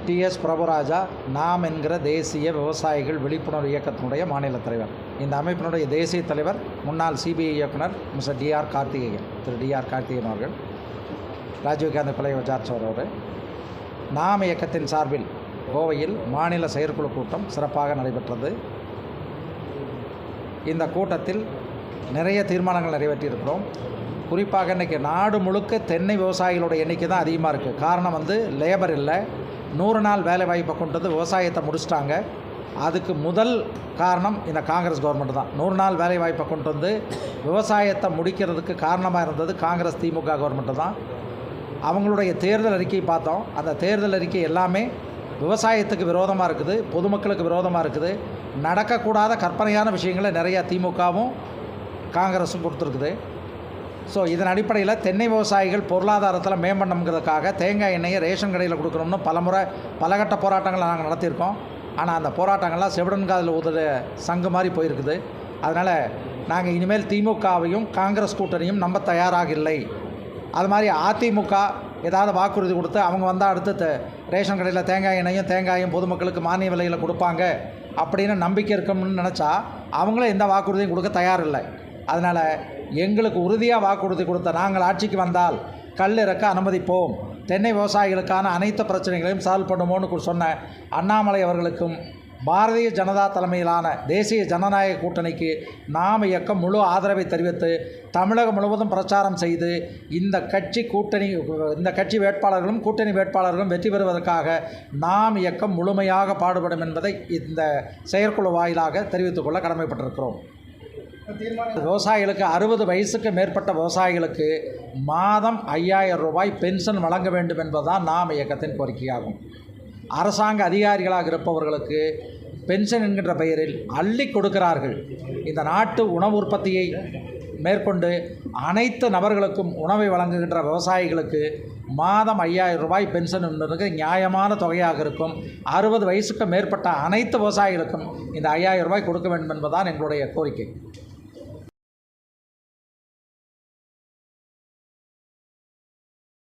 DS பிரபுராஜா, நாம் என்கிற தேசிய விவசாயிகள் விழிப்புணர்வு இயக்கத்தினுடைய மாநில தலைவர். இந்த அமைப்பினுடைய தேசிய தலைவர் முன்னாள் சிபிஐ இயக்குனர் மிஸ்டர் திரு டிஆர் கார்த்திகேயன் அவர்கள், ராஜீவ்காந்தி கொலை விசாரிச்சவர் அவர். நாம் இயக்கத்தின் சார்பில் கோவையில் மாநில செயற்குழு கூட்டம் சிறப்பாக நடைபெற்றது. இந்த கூட்டத்தில் நிறைய தீர்மானங்கள் நிறைவேற்றியிருக்கிறோம். குறிப்பாக இன்றைக்கி நாடு முழுக்க தென்னை விவசாயிகளோட எண்ணிக்கை தான் அதிகமாக இருக்குது. காரணம் லேபர் இல்லை, 100 நாள் வேலை வாய்ப்பை கொண்டு வந்து விவசாயத்தை முடிச்சிட்டாங்க. அதுக்கு முதல் காரணம் இந்த காங்கிரஸ் கவர்மெண்ட் தான். 100 நாள் வேலை வாய்ப்பை கொண்டு வந்து விவசாயத்தை முடிக்கிறதுக்கு காரணமாக இருந்தது காங்கிரஸ் திமுக கவர்மெண்ட்டு தான். அவங்களுடைய தேர்தல் அறிக்கையை பார்த்தோம். அந்த தேர்தல் அறிக்கை எல்லாமே விவசாயத்துக்கு விரோதமாக இருக்குது, பொதுமக்களுக்கு விரோதமாக இருக்குது. நடக்கக்கூடாத கற்பனையான விஷயங்களை நிறையா திமுகவும் காங்கிரஸும் கொடுத்துருக்குது. ஸோ இதன் அடிப்படையில் தென்னை விவசாயிகள் பொருளாதாரத்தில் மேம்படணுங்கிறதுக்காக தேங்காய் எண்ணெயை ரேஷன் கடையில் கொடுக்கணும்னு பலகட்ட போராட்டங்களை நாங்கள் நடத்தியிருக்கோம். ஆனால் அந்த போராட்டங்கள்லாம் செவிடன் காதில் ஊதுற சங்கு மாதிரி போயிருக்குது. அதனால் நாங்கள் இனிமேல் திமுகவையும் காங்கிரஸ் கூட்டணியும் நம்ப தயாராக இல்லை. அது மாதிரி அதிமுக ஏதாவது வாக்குறுதி கொடுத்து அவங்க வந்தால் அடுத்து ரேஷன் கடையில் தேங்காய் எண்ணெயும் தேங்காயும் பொதுமக்களுக்கு மானிய விலையில் கொடுப்பாங்க அப்படின்னு நம்பிக்கை இருக்கும்னு நினச்சா அவங்களும் எந்த வாக்குறுதியும் கொடுக்க தயாரில்லை. அதனால் எங்களுக்கு உறுதியாக வாக்குறுதி கொடுத்த நாங்கள் ஆட்சிக்கு வந்தால் கல் இறக்க அனுமதிப்போம், தென்னை விவசாயிகளுக்கான அனைத்து பிரச்சனைகளையும் சால்வ் பண்ணுவோன்னு சொன்ன அண்ணாமலை அவர்களுக்கும் பாரதிய ஜனதா தலைமையிலான தேசிய ஜனநாயக கூட்டணிக்கு நாம் இயக்கம் முழு ஆதரவை தெரிவித்து தமிழகம் முழுவதும் பிரச்சாரம் செய்து இந்த கட்சி வேட்பாளர்களும் கூட்டணி வேட்பாளர்களும் வெற்றி பெறுவதற்காக நாம் இயக்கம் முழுமையாக பாடுபடும் என்பதை இந்த செயற்குழு வாயிலாக தெரிவித்துக்கொள்ள கடமைப்பட்டிருக்கிறோம். விவசாயிகளுக்கு 60 வயசுக்கு மேற்பட்ட விவசாயிகளுக்கு மாதம் 5000 ரூபாய் பென்ஷன் வழங்க வேண்டும் என்பதுதான் நாம் இயக்கத்தின் கோரிக்கையாகும். அரசாங்க அதிகாரிகளாக இருப்பவர்களுக்கு பென்ஷன் என்கின்ற பெயரில் அள்ளி கொடுக்கிறார்கள். இந்த நாட்டு உணவு உற்பத்தியை மேற்கொண்டு அனைத்து நபர்களுக்கும் உணவை வழங்குகின்ற விவசாயிகளுக்கு மாதம் 5000 ரூபாய் பென்ஷன் என்பது நியாயமான தொகையாக இருக்கும். 60 வயசுக்கு மேற்பட்ட அனைத்து விவசாயிகளுக்கும் இந்த 5000 ரூபாய் கொடுக்க வேண்டும் என்பதுதான் எங்களுடைய கோரிக்கை.